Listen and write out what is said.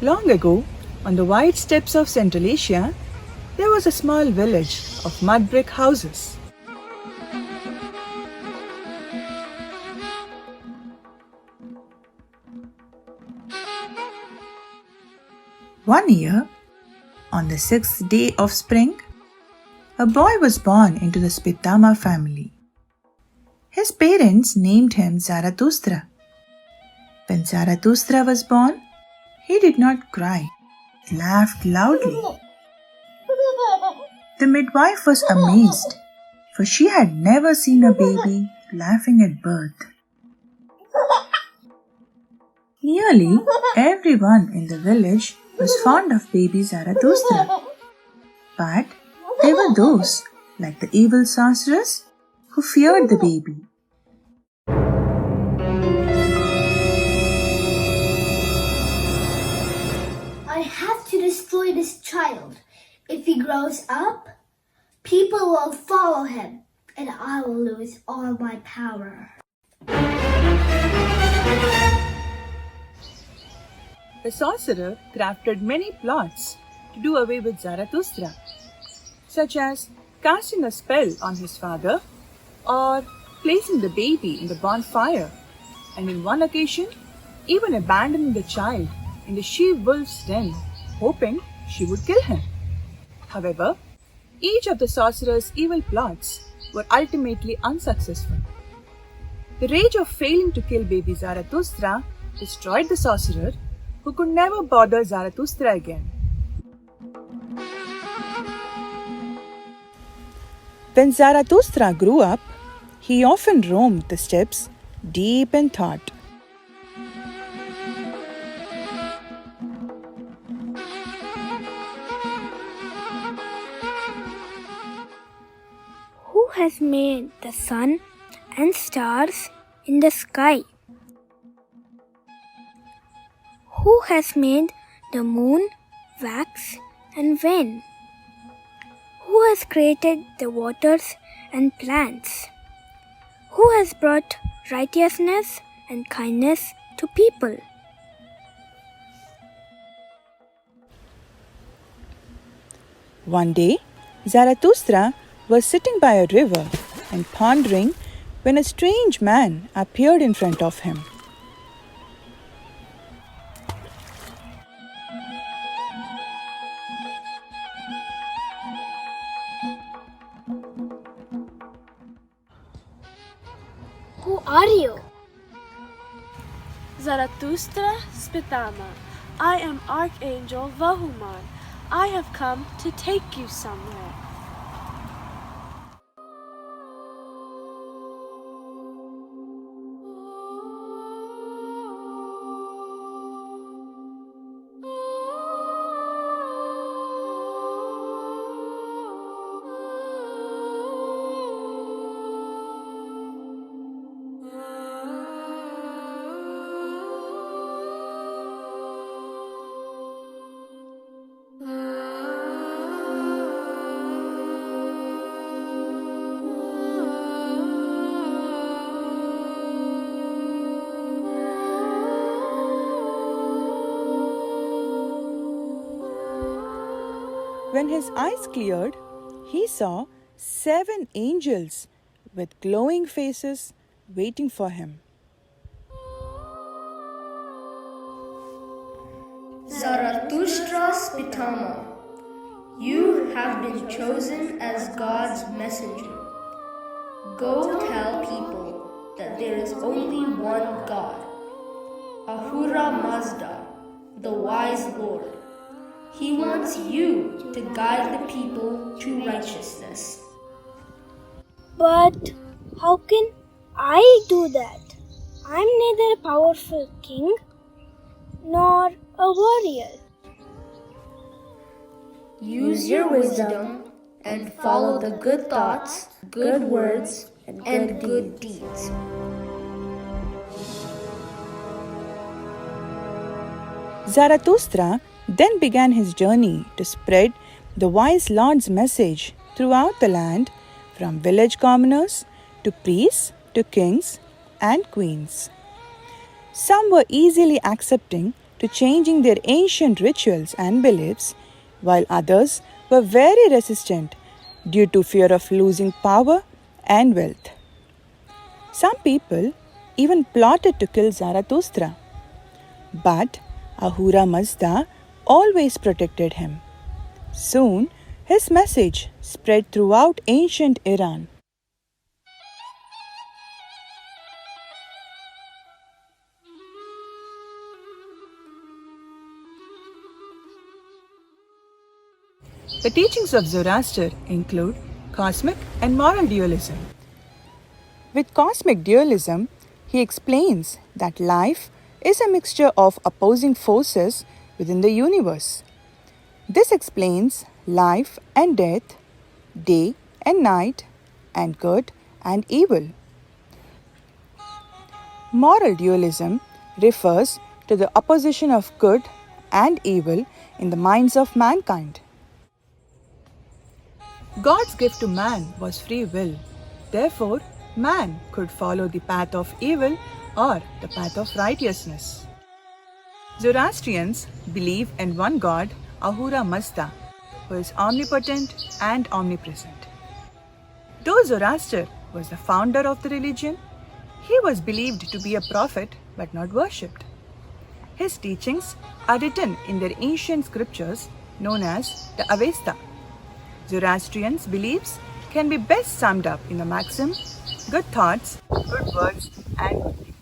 Long ago, on the wide steppes of Central Asia, there was a small village of mud brick houses. One year, on the 6th day of spring, a boy was born into the Spitama family. His parents named him Zarathustra. When Zarathustra was born, he did not cry, he laughed loudly. The midwife was amazed, for she had never seen a baby laughing at birth. Nearly everyone in the village was fond of baby Zarathustra. But there were those, like the evil sorceress, who feared the baby. I have to destroy this child. If he grows up, people will follow him, and I will lose all my power. The sorcerer crafted many plots to do away with Zarathustra, such as casting a spell on his father or placing the baby in the bonfire, and in one occasion, even abandoning the child in the she-wolf's den, hoping she would kill him. However, each of the sorcerer's evil plots were ultimately unsuccessful. The rage of failing to kill baby Zarathustra destroyed the sorcerer, who could never bother Zarathustra again. When Zarathustra grew up, he often roamed the steppes, deep in thought. Who has made the sun and stars in the sky? Who has made the moon, wax, and wind? Who has created the waters and plants? Who has brought righteousness and kindness to people? One day, Zarathustra was sitting by a river and pondering when a strange man appeared in front of him. Who are you? Zarathustra Spitama. I am Archangel Vahuman. I have come to take you somewhere. When his eyes cleared, he saw 7 angels with glowing faces waiting for him. Zarathustra Spitama, you have been chosen as God's messenger. Go tell people that there is only one God, Ahura Mazda, the wise Lord. He wants you to guide the people to righteousness. But how can I do that? I'm neither a powerful king nor a warrior. Use your wisdom and follow the good thoughts, good words, and good deeds. Zarathustra then began his journey to spread the wise Lord's message throughout the land, from village commoners to priests to kings and queens. Some were easily accepting to to changing their ancient rituals and beliefs, while others were very resistant due to fear of losing power and wealth. Some people even plotted to kill Zarathustra, but Ahura Mazda always protected him. Soon, his message spread throughout ancient Iran. The teachings of Zoroaster include cosmic and moral dualism. With cosmic dualism, he explains that life is a mixture of opposing forces within the universe. This explains life and death, day and night, and good and evil. Moral dualism refers to the opposition of good and evil in the minds of mankind. God's gift to man was free will. Therefore, man could follow the path of evil or the path of righteousness. Zoroastrians believe in one God, Ahura Mazda, who is omnipotent and omnipresent. Though Zoroaster was the founder of the religion, he was believed to be a prophet but not worshipped. His teachings are written in their ancient scriptures known as the Avesta. Zoroastrians' beliefs can be best summed up in the maxim, good thoughts, good words, and good deeds.